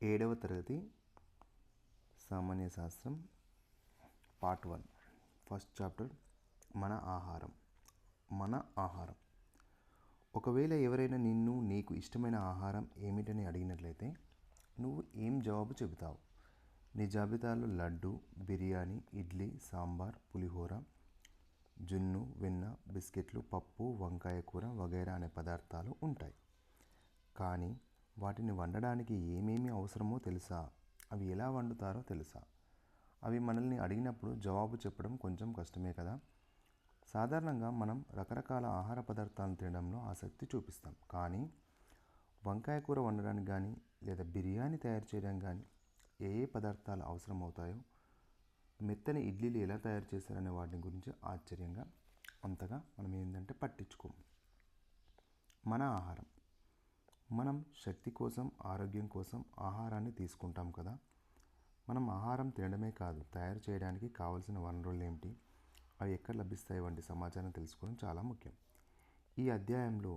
ఏడవ తరగతి సామాన్య శాస్త్రం పార్ట్ 1 ఫస్ట్ చాప్టర్ మన ఆహారం. ఒకవేళ ఎవరైనా నిన్ను నీకు ఇష్టమైన ఆహారం ఏమిటని అడిగినట్లయితే నువ్వు ఏం జవాబు చెబుతావు? నీ జాబితాలో లడ్డు, బిర్యానీ, ఇడ్లీ, సాంబార్, పులిహోర, జున్ను, వెన్న, బిస్కెట్లు, పప్పు, వంకాయ కూర వగైరా అనే పదార్థాలు ఉంటాయి. కానీ వాటిని వండడానికి ఏమేమి అవసరమో తెలుసా? అవి ఎలా వండుతారో తెలుసా? అవి మనల్ని అడిగినప్పుడు జవాబు చెప్పడం కొంచెం కష్టమే కదా. సాధారణంగా మనం రకరకాల ఆహార పదార్థాలను తినడంలో ఆసక్తి చూపిస్తాం. కానీ వంకాయ కూర వండడానికి కానీ లేదా బిర్యానీ తయారు చేయడానికి కానీ ఏ పదార్థాలు అవసరం అవుతాయో, మెత్తని ఇడ్లీలు ఎలా తయారు చేస్తారనే వాటి గురించి ఆశ్చర్యంగా అంతగా మనం ఏంటంటే పట్టించుకోము. మన ఆహారం, మనం శక్తి కోసం, ఆరోగ్యం కోసం ఆహారాన్ని తీసుకుంటాం కదా. మనం ఆహారం తినడమే కాదు, తయారు చేయడానికి కావలసిన వనరులు ఏమిటి, అవి ఎక్కడ లభిస్తాయి వంటి సమాచారం తెలుసుకోవడం చాలా ముఖ్యం. ఈ అధ్యాయంలో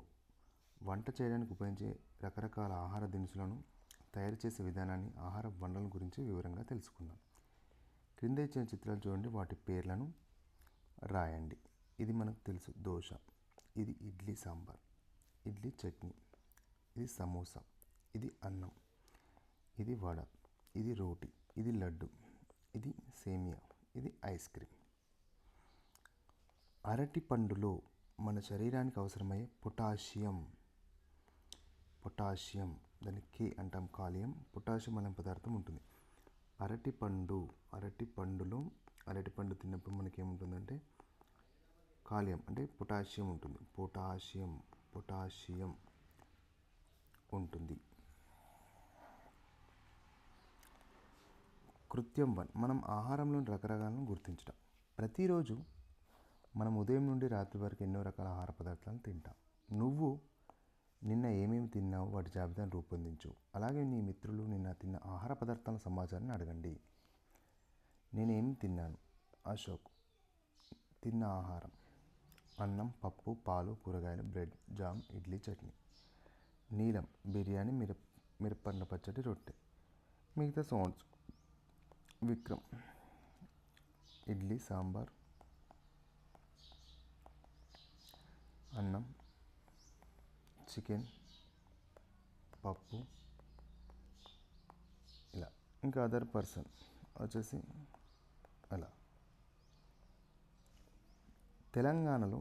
వంట చేయడానికి ఉపయోగించే రకరకాల ఆహార దినుసులను, తయారు చేసే విధానాన్ని, ఆహార వనరుల గురించి వివరంగా తెలుసుకుందాం. క్రింద ఇచ్చిన చిత్రాలు చూడండి, వాటి పేర్లను రాయండి. ఇది మనకు తెలుసు, దోశ. ఇది ఇడ్లీ సాంబార్, ఇడ్లీ చట్నీ. ఇది సమోసా, ఇది అన్నం. ఇది వడ, ఇది రోటి, ఇది లడ్డు, ఇది సేమియా, ఇది ఐస్ క్రీమ్. అరటి పండులో మన శరీరానికి అవసరమయ్యే పొటాషియం, దాన్ని కే అంటాం, కాలియం. పొటాషియం అనే పదార్థం ఉంటుంది అరటిపండులో. అరటిపండు తిన్నప్పుడు మనకి ఏముంటుందంటే కాలియం అంటే పొటాషియం ఉంటుంది. పొటాషియం ఉంటుంది. కృత్యం 1, మనం ఆహారంలోని రకరకాలను గుర్తించడం. ప్రతిరోజు మనం ఉదయం నుండి రాత్రి వరకు ఎన్నో రకాల ఆహార పదార్థాలను తింటాం. నువ్వు నిన్న ఏమేమి తిన్నావు వాటి జాబితాను రూపొందించు. అలాగే నీ మిత్రులు నిన్న తిన్న ఆహార పదార్థాల సమాచారాన్ని అడగండి. నేనేమి తిన్నాను? అశోక్ తిన్న ఆహారం: అన్నం, పప్పు, పాలు, కూరగాయలు, బ్రెడ్, జామ్, ఇడ్లీ, చట్నీ. నీలం బిర్యానీ, మిరపండ్ల పచ్చడి, రొట్టె. మిగతా సౌండ్స్: విక్రమ్ ఇడ్లీ సాంబార్, అన్నం, చికెన్, పప్పు, ఇలా. ఇంకా అదర్ పర్సన్ వచ్చేసి అలా. తెలంగాణలో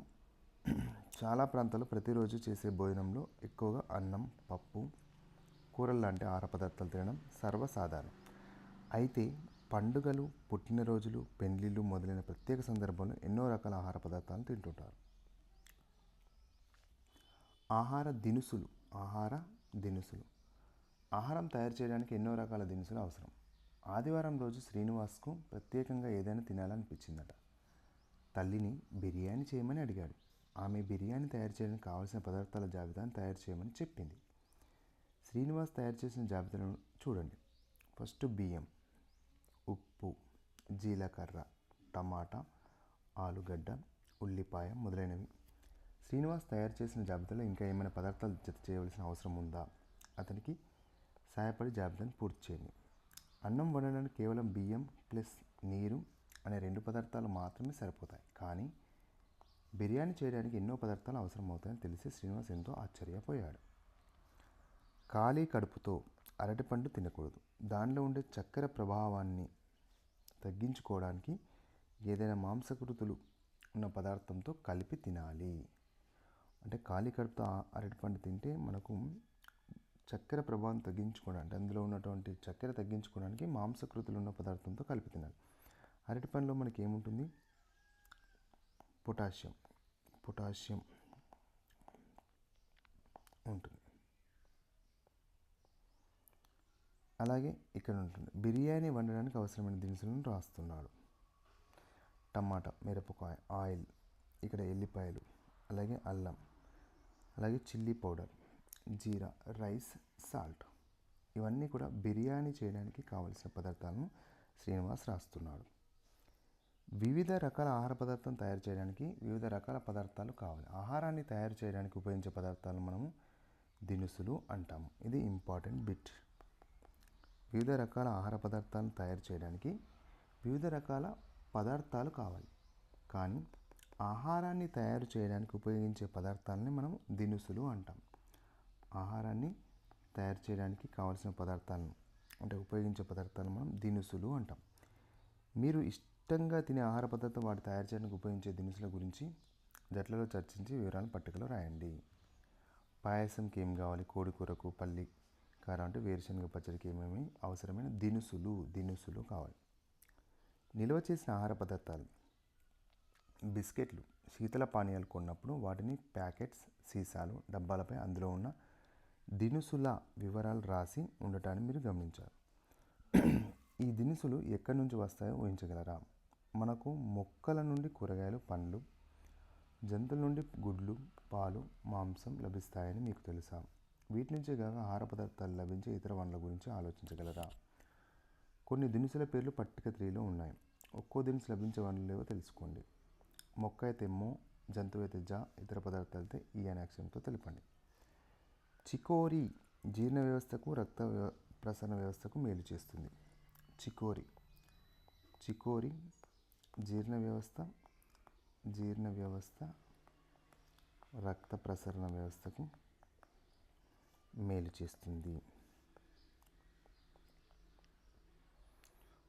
చాలా ప్రాంతాల్లో ప్రతిరోజు చేసే భోజనంలో ఎక్కువగా అన్నం, పప్పు, కూరలు లాంటి ఆహార పదార్థాలు తినడం సర్వసాధారణం. అయితే పండుగలు, పుట్టినరోజులు, పెళ్లిళ్ళు మొదలైన ప్రత్యేక సందర్భంలో ఎన్నో రకాల ఆహార పదార్థాలను తింటుంటారు. ఆహార దినుసులు. ఆహారం తయారు చేయడానికి ఎన్నో రకాల దినుసులు అవసరం. ఆదివారం రోజు శ్రీనివాస్కు ప్రత్యేకంగా ఏదైనా తినాలనిపించిందట. తల్లిని బిర్యానీ చేయమని అడిగాడు. ఆమె బిర్యానీ తయారు చేయడానికి కావలసిన పదార్థాల జాబితాను తయారు చేయమని చెప్పింది. శ్రీనివాస్ తయారు చేసిన జాబితాను చూడండి. ఫస్ట్ బియ్యం, ఉప్పు, జీలకర్ర, టమాటా, ఆలుగడ్డ, ఉల్లిపాయ మొదలైనవి. శ్రీనివాస్ తయారు చేసిన జాబితాలో ఇంకా ఏమైనా పదార్థాలు జత చేయవలసిన అవసరం ఉందా? అతనికి సహాయపడి జాబితాను పూర్తి చేయండి. అన్నం వండడానికి కేవలం బియ్యం ప్లస్ నీరు అనే 2 పదార్థాలు మాత్రమే సరిపోతాయి. కానీ బిర్యానీ చేయడానికి ఎన్నో పదార్థాలు అవసరం అవుతాయని తెలిసి శ్రీనివాస్ ఎంతో ఆశ్చర్యపోయాడు. ఖాళీ కడుపుతో అరటిపండు తినకూడదు. దానిలో ఉండే చక్కెర ప్రభావాన్ని తగ్గించుకోవడానికి ఏదైనా మాంసకృతులు ఉన్న పదార్థంతో కలిపి తినాలి. అంటే ఖాళీ కడుపుతో అరటిపండు తింటే మనకు చక్కెర ప్రభావం తగ్గించుకోవడానికి, అందులో ఉన్నటువంటి చక్కెర తగ్గించుకోవడానికి మాంసకృతులు ఉన్న పదార్థంతో కలిపి తినాలి. అరటిపండులో మనకి ఏముంటుంది? పొటాషియం ఉంటుంది. అలాగే ఇక్కడ ఉంటుంది. బిర్యానీ వండడానికి అవసరమైన దినుసులను రాస్తున్నాడు. టమాటా, మిరపకాయ, ఆయిల్, ఇక్కడ ఎల్లిపాయలు, అలాగే అల్లం, అలాగే చిల్లీ పౌడర్, జీరా, రైస్, సాల్ట్. ఇవన్నీ కూడా బిర్యానీ చేయడానికి కావలసిన పదార్థాలను శ్రీనివాస్ రాస్తున్నాడు. వివిధ రకాల ఆహార పదార్థాలను తయారు చేయడానికి వివిధ రకాల పదార్థాలు కావాలి. ఆహారాన్ని తయారు చేయడానికి ఉపయోగించే పదార్థాలను మనము దినుసులు అంటాము. ఇది ఇంపార్టెంట్ బిట్. వివిధ రకాల ఆహార పదార్థాలను తయారు చేయడానికి వివిధ రకాల పదార్థాలు కావాలి. కానీ ఆహారాన్ని తయారు చేయడానికి ఉపయోగించే పదార్థాలని మనం దినుసులు అంటాం. ఆహారాన్ని తయారు చేయడానికి కావాల్సిన పదార్థాలను అంటే ఉపయోగించే పదార్థాలను మనం దినుసులు అంటాం. మీరు ఇష్టంగా తినే ఆహార పదార్థం వాటి తయారు చేయడానికి ఉపయోగించే దినుసుల గురించి జట్లలో చర్చించి వివరాలను పట్టికలో రాయండి. పాయసంకి ఏం కావాలి, కోడి కూరకు, పల్లి కారం అంటే వేరుశనగ పచ్చడికి ఏమేమి అవసరమైన దినుసులు కావాలి. నిల్వ చేసిన ఆహార పదార్థాలు బిస్కెట్లు, శీతల పానీయాలు కొన్నప్పుడు వాటిని ప్యాకెట్స్, సీసాలు, డబ్బాలపై అందులో ఉన్న దినుసుల వివరాలు రాసి ఉండటాన్ని మీరు గమనించాలి. ఈ దినుసులు ఎక్కడి నుంచి వస్తాయో ఊహించగలరా? మనకు మొక్కల నుండి కూరగాయలు, పండ్లు, జంతువుల నుండి గుడ్లు, పాలు, మాంసం లభిస్తాయని మీకు తెలుసా? వీటి నుంచే కాక ఆహార పదార్థాలు లభించే ఇతర వనరుల గురించి ఆలోచించగలరా? కొన్ని దినుసుల పేర్లు పట్టిక 3లో ఉన్నాయి. ఒక్కో దినుసు లభించే వనరులు ఏవో తెలుసుకోండి. మొక్క అయితే మొ, జంతువు అయితే జ, ఇతర పదార్థాలు అయితే ఈ అనే అక్షరంతో తెలపండి. చికోరి జీర్ణ వ్యవస్థకు, రక్త ప్రసరణ వ్యవస్థకు మేలు చేస్తుంది. చికోరి జీర్ణ వ్యవస్థ, రక్త ప్రసరణ వ్యవస్థకు మేలు చేస్తుంది.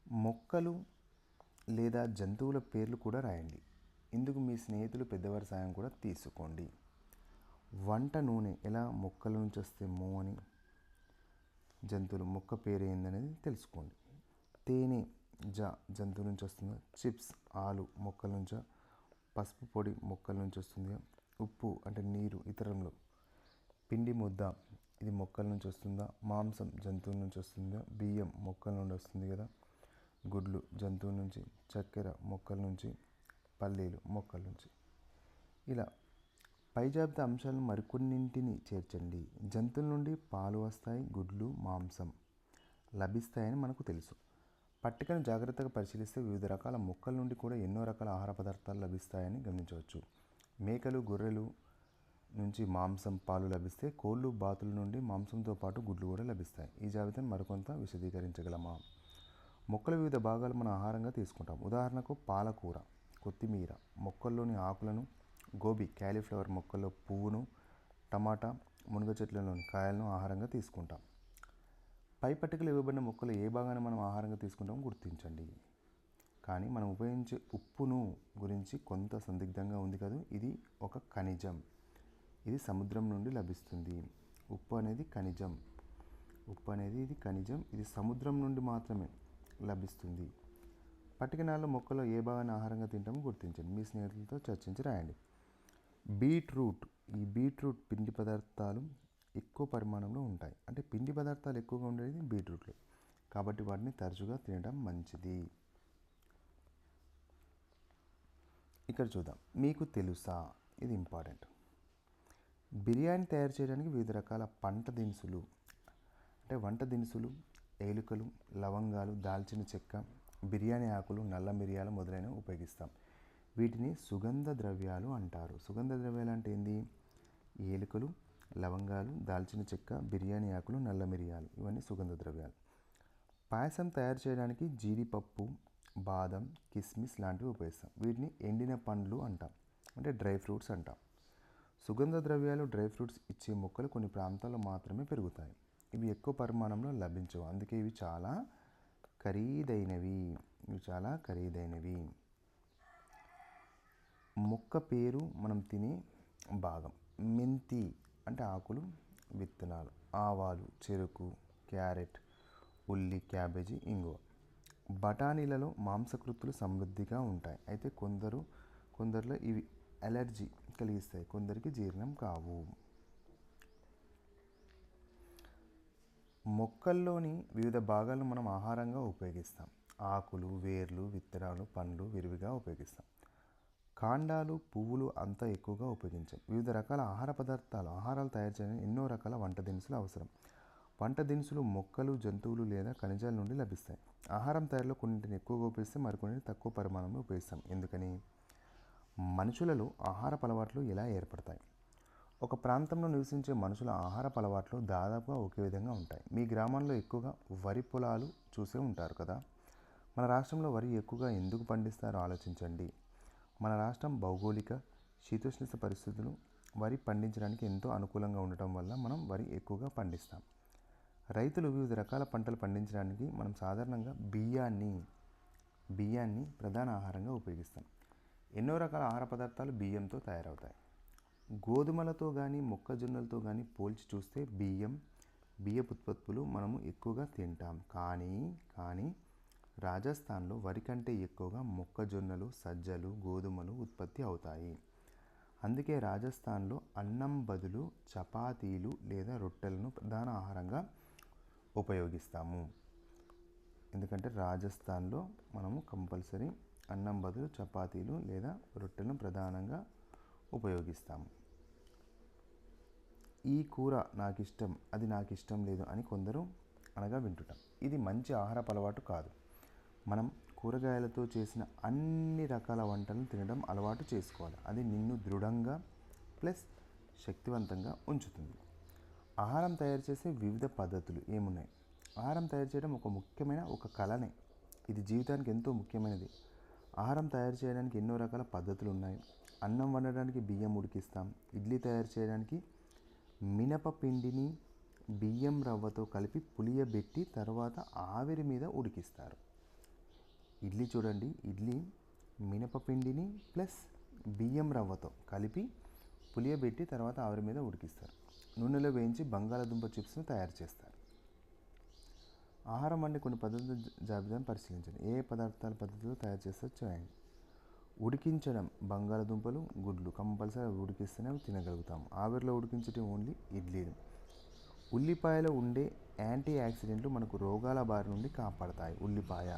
మొక్కలు లేదా జంతువుల పేర్లు కూడా రాయండి. ఇందుకు మీ స్నేహితులు, పెద్దవారి సాయం కూడా తీసుకోండి. వంట నూనె ఎలా మొక్కల నుంచి వస్తే మో అని, జంతువులు మొక్క పేరు ఏందనేది తెలుసుకోండి. తేనె జంతువు నుంచి వస్తుందా? చిప్స్ ఆలు మొక్కల నుంచా? పసుపు పొడి మొక్కల నుంచి వస్తుందా? ఉప్పు అంటే నీరు ఇతరంలో. పిండి ముద్ద ఇది మొక్కల నుంచి వస్తుందా? మాంసం జంతువుల నుంచి వస్తుందా? బియ్యం మొక్కల నుండి వస్తుంది కదా. గుడ్లు జంతువు నుంచి, చక్కెర మొక్కల నుంచి, పల్లీలు మొక్కల నుంచి. ఇలా పై జాబితా అంశాలను మరికొన్నింటిని చేర్చండి. జంతువుల నుండి పాలు వస్తాయి, గుడ్లు, మాంసం లభిస్తాయని మనకు తెలుసు. పట్టికను జాగ్రత్తగా పరిశీలిస్తే వివిధ రకాల మొక్కల నుండి కూడా ఎన్నో రకాల ఆహార పదార్థాలు లభిస్తాయని గమనించవచ్చు. మేకలు, గొర్రెలు నుంచి మాంసం, పాలు లభిస్తే కోళ్ళు, బాతుల నుండి మాంసంతో పాటు గుడ్లు కూడా లభిస్తాయి. ఈ జాబితాను మరికొంత విశదీకరించగలమా? మొక్కల వివిధ భాగాలు మనం ఆహారంగా తీసుకుంటాం. ఉదాహరణకు పాలకూర, కొత్తిమీర మొక్కల్లోని ఆకులను, గోబీ క్యాలీఫ్లవర్ మొక్కల్లో పువ్వును, టమాటా, మునగ చెట్లలోని కాయలను ఆహారంగా తీసుకుంటాం. పై పట్టికలో ఇవ్వబడిన మొక్కలు ఏ భాగాన్ని మనం ఆహారంగా తీసుకుంటామో గుర్తించండి. కానీ మనం ఉపయోగించే ఉప్పును గురించి కొంత సందిగ్ధంగా ఉంది కదా. ఇది ఒక ఖనిజం. ఇది సముద్రం నుండి లభిస్తుంది. ఉప్పు అనేది ఖనిజం. ఇది సముద్రం నుండి మాత్రమే లభిస్తుంది. పట్టిక 4 మొక్కలో ఏ భాగాన్ని ఆహారంగా తింటామో గుర్తించండి. మీ స్నేహితులతో చర్చించి రాయండి. ఈ బీట్రూట్ పిండి పదార్థాలు ఎక్కువ పరిమాణంలో ఉంటాయి. అంటే పిండి పదార్థాలు ఎక్కువగా ఉండేది బీట్రూట్లో, కాబట్టి వాటిని తరచుగా తినడం మంచిది. ఇక్కడ చూద్దాం. మీకు తెలుసా? ఇది ఇంపార్టెంట్. బిర్యానీ తయారు చేయడానికి వివిధ రకాల వంట దినుసులు, ఏలుకలు, లవంగాలు, దాల్చిన చెక్క, బిర్యానీ ఆకులు, నల్ల మిరియాలు మొదలైనవి ఉపయోగిస్తాం. వీటిని సుగంధ ద్రవ్యాలు అంటారు. సుగంధ ద్రవ్యాలు అంటే ఏంది? ఏలుకలు, లవంగాలు, దాల్చిన చెక్క, బిర్యానీ ఆకులు, నల్ల మిరియాలు ఇవన్నీ సుగంధ ద్రవ్యాలు. పాయసం తయారు చేయడానికి జీడిపప్పు, బాదం, కిస్మిస్ లాంటివి ఉపయోగిస్తాం. వీటిని ఎండిన పండ్లు అంటాం, అంటే డ్రై ఫ్రూట్స్ అంటాం. సుగంధ ద్రవ్యాలు, డ్రై ఫ్రూట్స్ ఇచ్చే మొక్కలు కొన్ని ప్రాంతాల్లో మాత్రమే పెరుగుతాయి. ఇవి ఎక్కువ పరిమాణంలో లభించవు, అందుకే ఇవి చాలా ఖరీదైనవి. మొక్క పేరు మనం తినే భాగం. మెంతి అంటే ఆకులు, విత్తనాలు. ఆవాలు, చెరుకు, క్యారెట్, ఉల్లి, క్యాబేజీ, ఇంగువ. బఠానీలలో మాంసకృతులు సమృద్ధిగా ఉంటాయి. అయితే కొందరిలో ఇవి అలర్జీ కలిగిస్తాయి, కొందరికి జీర్ణం కావు. మొక్కల్లోని వివిధ భాగాలను మనం ఆహారంగా ఉపయోగిస్తాం. ఆకులు, వేర్లు, విత్తనాలు, పండ్లు విరివిగా ఉపయోగిస్తాం. కాండాలు, పువ్వులు అంత ఎక్కువగా ఉపయోగించాం. వివిధ రకాల ఆహారాలు తయారు చేయడానికి ఎన్నో రకాల వంట దినుసులు అవసరం. వంట దినుసులు మొక్కలు, జంతువులు లేదా ఖనిజాల నుండి లభిస్తాయి. ఆహారం తయారీలో కొన్నింటిని ఎక్కువగా ఉపయోగిస్తే మరికొన్నింటిని తక్కువ పరిమాణంలో ఉపయోగిస్తాం. ఎందుకని? మనుషులలో ఆహారపు అలవాట్లు ఎలా ఏర్పడతాయి? ఒక ప్రాంతంలో నివసించే మనుషుల ఆహారపు అలవాట్లు దాదాపుగా ఒకే విధంగా ఉంటాయి. మీ గ్రామంలో ఎక్కువగా వరి పొలాలు చూసే ఉంటారు కదా. మన రాష్ట్రంలో వరి ఎక్కువగా ఎందుకు పండిస్తారో ఆలోచించండి. మన రాష్ట్రం భౌగోళిక శీతోష్ణ పరిస్థితులు వరి పండించడానికి ఎంతో అనుకూలంగా ఉండటం వల్ల మనం వరి ఎక్కువగా పండిస్తాం. రైతులు వివిధ రకాల పంటలు పండించడానికి మనం సాధారణంగా బియ్యాన్ని ప్రధాన ఆహారంగా ఉపయోగిస్తాం. ఎన్నో రకాల ఆహార పదార్థాలు బియ్యంతో తయారవుతాయి. గోధుమలతో కానీ మొక్కజొన్నలతో కానీ పోల్చి చూస్తే బియ్యపు ఉత్పత్తులు మనము ఎక్కువగా తింటాం. కానీ రాజస్థాన్లో వరి కంటే ఎక్కువగా మొక్కజొన్నలు, సజ్జలు, గోధుమలు ఉత్పత్తి అవుతాయి. అందుకే రాజస్థాన్లో అన్నం బదులు చపాతీలు లేదా రొట్టెలను ప్రధాన ఆహారంగా ఉపయోగిస్తాము. ఎందుకంటే రాజస్థాన్లో మనము కంపల్సరీ అన్నం బదులు చపాతీలు లేదా రొట్టెలను ప్రధానంగా ఉపయోగిస్తాము. ఈ కూర నాకు ఇష్టం, అది నాకు ఇష్టం లేదు అని కొందరు అనగా వింటుంటాం. ఇది మంచి ఆహారపు అలవాటు కాదు. మనం కూరగాయలతో చేసిన అన్ని రకాల వంటలను తినడం అలవాటు చేసుకోవాలి. అది నిన్ను దృఢంగా ప్లస్ శక్తివంతంగా ఉంచుతుంది. ఆహారం తయారు చేసే వివిధ పద్ధతులు ఏమున్నాయి? ఆహారం తయారు చేయడం ఒక కళనే. ఇది జీవితానికి ఎంతో ముఖ్యమైనది. ఆహారం తయారు చేయడానికి ఎన్నో రకాల పద్ధతులు ఉన్నాయి. అన్నం వండడానికి బియ్యం ఉడికిస్తాం. ఇడ్లీ తయారు చేయడానికి మినపపిండిని బియ్యం రవ్వతో కలిపి పులియబెట్టి తర్వాత ఆవిరి మీద ఉడికిస్తారు. ఇడ్లీ చూడండి, ఇడ్లీ మినపపిండిని ప్లస్ బియ్యం రవ్వతో కలిపి పులియబెట్టి తర్వాత ఆవిరి మీద ఉడికిస్తారు. నూనెలో వేయించి బంగాళాదుంప చిప్స్ను తయారు చేస్తారు. ఆహారం వండే కొన్ని పద్ధతుల జాబితాను పరిశీలించండి. ఏ పద్ధతిలో తయారు చేస్తారో చూడండి. ఉడికించడం, బంగాళాదుంపలు, గుడ్లు కంపల్సరీ ఉడికిస్తేనే అవి తినగలుగుతాము. ఆవిరిలో ఉడికించడం ఓన్లీ ఇడ్లీలు. ఉల్లిపాయలో ఉండే యాంటీ ఆక్సిడెంట్లు మనకు రోగాల బారి నుండి కాపాడతాయి. ఉల్లిపాయ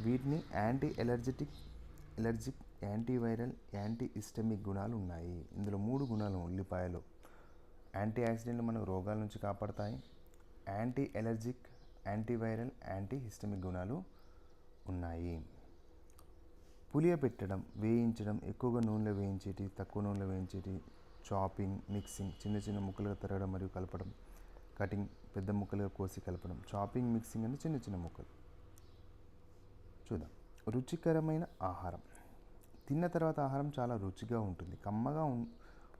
వీటిని ఎలర్జిక్, యాంటీవైరల్, యాంటీ హిస్టమిక్ గుణాలు ఉన్నాయి. ఇందులో 3 గుణాలు ఉల్లిపాయలో. యాంటీ ఆక్సిడెంట్లు మనకు రోగాల నుంచి కాపాడతాయి. యాంటీ ఎలర్జిక్, యాంటీవైరల్, యాంటీ హిస్టమిక్ గుణాలు ఉన్నాయి. పులియబెట్టడం, వేయించడం, ఎక్కువగా నూనెలో వేయించేటి, తక్కువ నూనెలో వేయించేటి, చాపింగ్, మిక్సింగ్, చిన్న చిన్న ముక్కలుగా తరగడం మరియు కలపడం, కటింగ్, పెద్ద ముక్కలుగా కోసి కలపడం. చాపింగ్, మిక్సింగ్ అంటే చిన్న చిన్న ముక్కలు. చూద్దాం. రుచికరమైన ఆహారం. తిన్న తర్వాత ఆహారం చాలా రుచిగా ఉంటుంది, కమ్మగా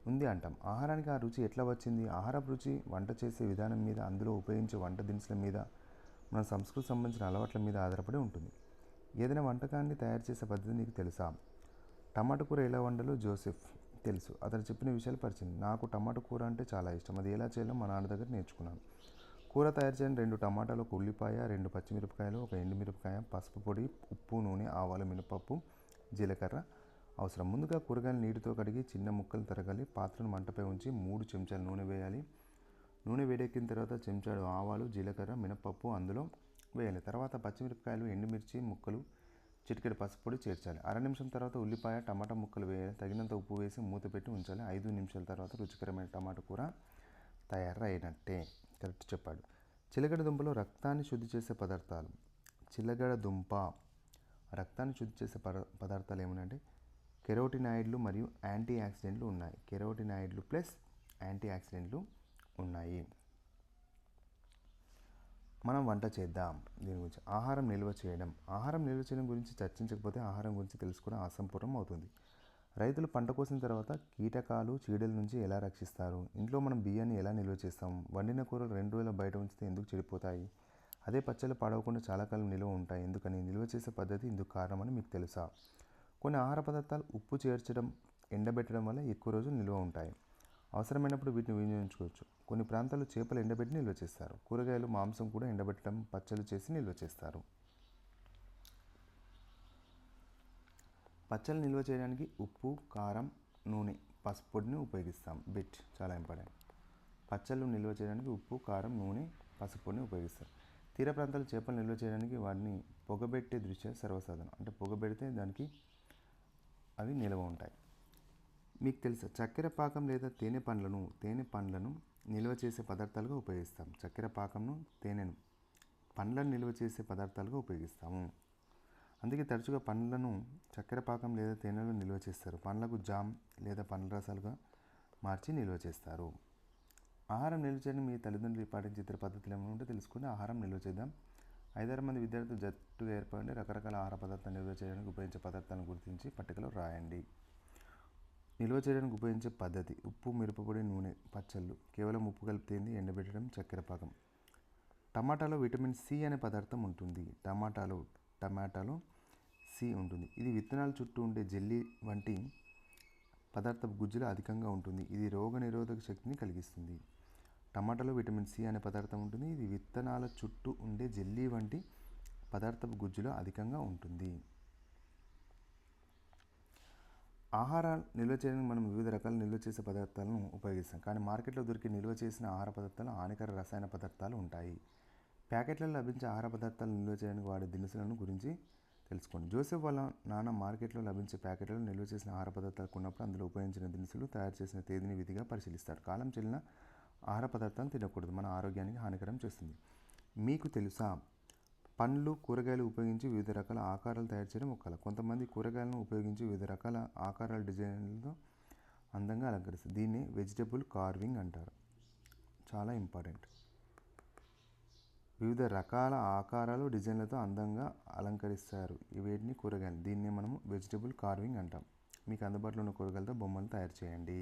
ఉంది అంటాం. ఆహారానికి ఆ రుచి ఎట్లా వచ్చింది? ఆహారపు రుచి వంట చేసే విధానం మీద, అందులో ఉపయోగించే వంట దినుసుల మీద, మన సంస్కృతికి సంబంధించిన అలవాట్ల మీద ఆధారపడి ఉంటుంది. ఏదైనా వంటకాన్ని తయారు చేసే పద్ధతి నీకు తెలుసా? టమాటా కూర ఎలా వండాలో జోసెఫ్ తెలుసు. అతను చెప్పిన విషయాలు పరిచయం. నాకు టమాటా కూర అంటే చాలా ఇష్టం. అది ఎలా చేయాలో మా నాన్న దగ్గర నేర్చుకున్నాను. కూర తయారు చేయడానికి 2 టమాటాలు, 1 ఉల్లిపాయ, 2 పచ్చిమిరపకాయలు, 1 ఎండుమిరపకాయ, పసుపు పొడి, ఉప్పు, నూనె, ఆవాలు, మినపప్పు, జీలకర్ర అవసరం. ముందుగా కూరగాయలు నీటితో కడిగి చిన్న ముక్కలు తరగాలి. పాత్రను మంటపై ఉంచి 3 చెంచాలు నూనె వేయాలి. నూనె వేడెక్కిన తర్వాత చెంచాడు ఆవాలు, జీలకర్ర, మినపప్పు అందులో వేయాలి. తర్వాత పచ్చిమిరపకాయలు, ఎండుమిర్చి ముక్కలు, చిటికెడు పసుపు పొడి చేర్చాలి. 1/2 నిమిషం తర్వాత ఉల్లిపాయ, టమాటా ముక్కలు వేయాలి. తగినంత ఉప్పు వేసి మూత పెట్టి ఉంచాలి. 5 నిమిషాల తర్వాత రుచికరమైన టమాటా కూర తయారైనట్టే. కరెక్ట్ చెప్పాడు. చిలకడ దుంపలో రక్తాన్ని శుద్ధి చేసే పదార్థాలు. చిలకడ దుంప రక్తాన్ని శుద్ధి చేసే పదార్థాలు ఏమనంటే కెరోటినాయిడ్లు మరియు యాంటీ ఆక్సిడెంట్లు ఉన్నాయి. కెరోటినాయిడ్లు ప్లస్ యాంటీ ఆక్సిడెంట్లు ఉన్నాయి. మనం వంట చేద్దాం. దీని గురించి ఆహారం నిల్వ చేయడం గురించి చర్చించకపోతే ఆహారం గురించి తెలుసుకోవడం అసంపూర్ణం అవుతుంది. రైతులు పంట కోసిన తర్వాత కీటకాలు, చీడల నుంచి ఎలా రక్షిస్తారు? ఇంట్లో మనం బియ్యాన్ని ఎలా నిల్వ చేస్తాం? వండిన కూరలు 2 రోజులు బయట ఉంచితే ఎందుకు చెడిపోతాయి? అదే పచ్చళ్ళు పాడవకుండా చాలా కాలం నిల్వ ఉంటాయి. ఎందుకని? నిల్వ చేసే పద్ధతి ఇందుకు కారణమని మీకు తెలుసా? కొన్ని ఆహార పదార్థాలు ఉప్పు చేర్చడం, ఎండబెట్టడం వల్ల ఎక్కువ రోజులు నిల్వ ఉంటాయి. అవసరమైనప్పుడు వీటిని వినియోగించుకోవచ్చు. కొన్ని ప్రాంతాల్లో చేపలు ఎండబెట్టి నిల్వ చేస్తారు. కూరగాయలు, మాంసం కూడా ఎండబెట్టడం, పచ్చళ్ళు చేసి నిల్వ చేస్తారు. పచ్చళ్ళు నిల్వ చేయడానికి ఉప్పు, కారం, నూనె, పసుపు పొడిని ఉపయోగిస్తాం. చాలా ఇంపార్టెంట్. పచ్చళ్ళు నిల్వ చేయడానికి ఉప్పు, కారం, నూనె, పసుపు పొడిని ఉపయోగిస్తారు. తీర ప్రాంతాలు చేపలు నిల్వ చేయడానికి వాటిని పొగబెట్టే దృష్ట్యా సర్వసాధారణం. అంటే పొగబెడితే దానికి అవి నిల్వ ఉంటాయి. మీకు తెలుసా? చక్కెర పాకం లేదా తేనె పండ్లను నిల్వ చేసే పదార్థాలుగా ఉపయోగిస్తాం. చక్కెర పాకంను, పండ్లను నిల్వ చేసే పదార్థాలుగా ఉపయోగిస్తాము. అందుకే తరచుగా పండ్లను చక్కెర పాకం లేదా తేనెలో నిల్వ చేస్తారు. పండ్లకు జామ్ లేదా పండ్ల రసాలుగా మార్చి నిల్వ చేస్తారు. ఆహారం నిల్వ చేయడం మీ తల్లిదండ్రులు పాటించే ఇతర పద్ధతులు ఏమైనా ఉంటే తెలుసుకుని ఆహారం నిల్వ చేద్దాం. 5-6 మంది విద్యార్థులు జట్టుగా ఏర్పడి రకరకాల ఆహార పదార్థాలు నిల్వ చేయడానికి ఉపయోగించే పదార్థాలను గుర్తించి పట్టికలో రాయండి. నిల్వ చేయడానికి ఉపయోగించే పద్ధతి: ఉప్పు, మిరపపొడి, నూనె, పచ్చళ్ళు. కేవలం ఉప్పు కలిపితేంది, ఎండబెట్టడం, చక్కెర పాకం. టమాటాలో విటమిన్ సి అనే పదార్థం ఉంటుంది. టమాటాలో సి ఉంటుంది. ఇది విత్తనాల చుట్టూ ఉండే జెల్లీ వంటి పదార్థపు గుజ్జులో అధికంగా ఉంటుంది. ఇది రోగనిరోధక శక్తిని కలిగిస్తుంది. టమాటాలో విటమిన్ సి అనే పదార్థం ఉంటుంది. ఇది విత్తనాల చుట్టూ ఉండే జెల్లీ వంటి పదార్థపు గుజ్జులో అధికంగా ఉంటుంది. ఆహారాలు నిల్వ చేయడానికి మనం వివిధ రకాల నిల్వ చేసే పదార్థాలను ఉపయోగిస్తాం. కానీ మార్కెట్లో దొరికే నిల్వ చేసిన ఆహార పదార్థాలు హానికర రసాయన పదార్థాలు ఉంటాయి. ప్యాకెట్లలో లభించే ఆహార పదార్థాలు నిల్వ చేయడానికి వాడే దినుసులను గురించి తెలుసుకోండి. జోసెఫ్ వాళ్ళ నాన్న మార్కెట్లో లభించే ప్యాకెట్లలో నిల్వ చేసిన ఆహార పదార్థాలు కొన్నప్పుడు అందులో ఉపయోగించిన దినుసులు తయారు చేసిన తేదీని విధిగా పరిశీలిస్తాడు. కాలం చెల్లిన ఆహార పదార్థాలను తినకూడదు, మన ఆరోగ్యానికి హానికరం చేస్తుంది. మీకు తెలుసా? పండ్లు, కూరగాయలు ఉపయోగించి వివిధ రకాల ఆకారాలు తయారు చేయడం ఒక కళ. కొంతమంది కూరగాయలను ఉపయోగించి వివిధ రకాల ఆకారాల డిజైన్లతో అందంగా అలంకరిస్తారు. దీన్ని వెజిటబుల్ కార్వింగ్ అంటారు. చాలా ఇంపార్టెంట్. వివిధ రకాల ఆకారాలు, డిజైన్లతో అందంగా అలంకరిస్తారు వీటిని కూరగాయలు. దీన్నే మనము వెజిటబుల్ కార్వింగ్ అంటాం. మీకు అందుబాటులో ఉన్న కూరగాయలతో బొమ్మలు తయారు చేయండి.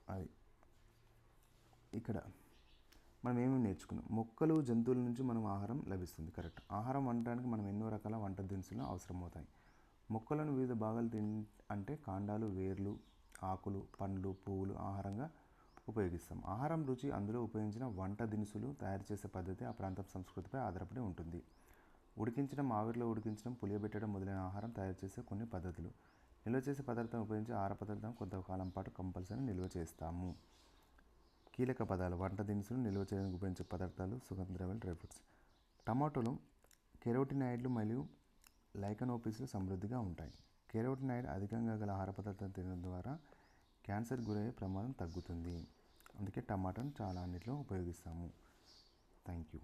అది ఇక్కడ మనం ఏమేమి నేర్చుకున్నాం? మొక్కలు, జంతువుల నుంచి మనం ఆహారం లభిస్తుంది. కరెక్ట్. ఆహారం వండడానికి మనం ఎన్నో రకాల వంట దినుసులు అవసరమవుతాయి. మొక్కలను వివిధ భాగాలు అంటే కాండాలు, వేర్లు, ఆకులు, పండ్లు, పువ్వులు ఆహారంగా ఉపయోగిస్తాం. ఆహారం రుచి అందులో ఉపయోగించిన వంట దినుసులు తయారు చేసే పద్ధతి ఆ ప్రాంతం సంస్కృతిపై ఆధారపడి ఉంటుంది. ఉడికించడం, ఆవిరిలో ఉడికించడం, పులియబెట్టడం మొదలైన ఆహారం తయారు చేసే కొన్ని పద్ధతులు. నిల్వ చేసే పదార్థం ఉపయోగించి ఆహార పదార్థం కొంతకాలం పాటు కంపల్సరీ నిల్వ చేస్తాము. కీలక పదాలు: వంట దినుసులు, నిల్వ చేయడానికి ఉపయోగించే పదార్థాలు, సుగంధ ద్రవ్యాలు, డ్రై ఫ్రూట్స్. టమాటోలో కెరోటినాయిడ్లు మరియు లైకనోపిస్లు సమృద్ధిగా ఉంటాయి. కెరోటినాయిడ్ అధికంగా గల ఆహార పదార్థాలు తినడం ద్వారా క్యాన్సర్ గురయ్యే ప్రమాదం తగ్గుతుంది. అందుకే టమాటాను చాలా అన్నిట్లో ఉపయోగిస్తాము. Thank you.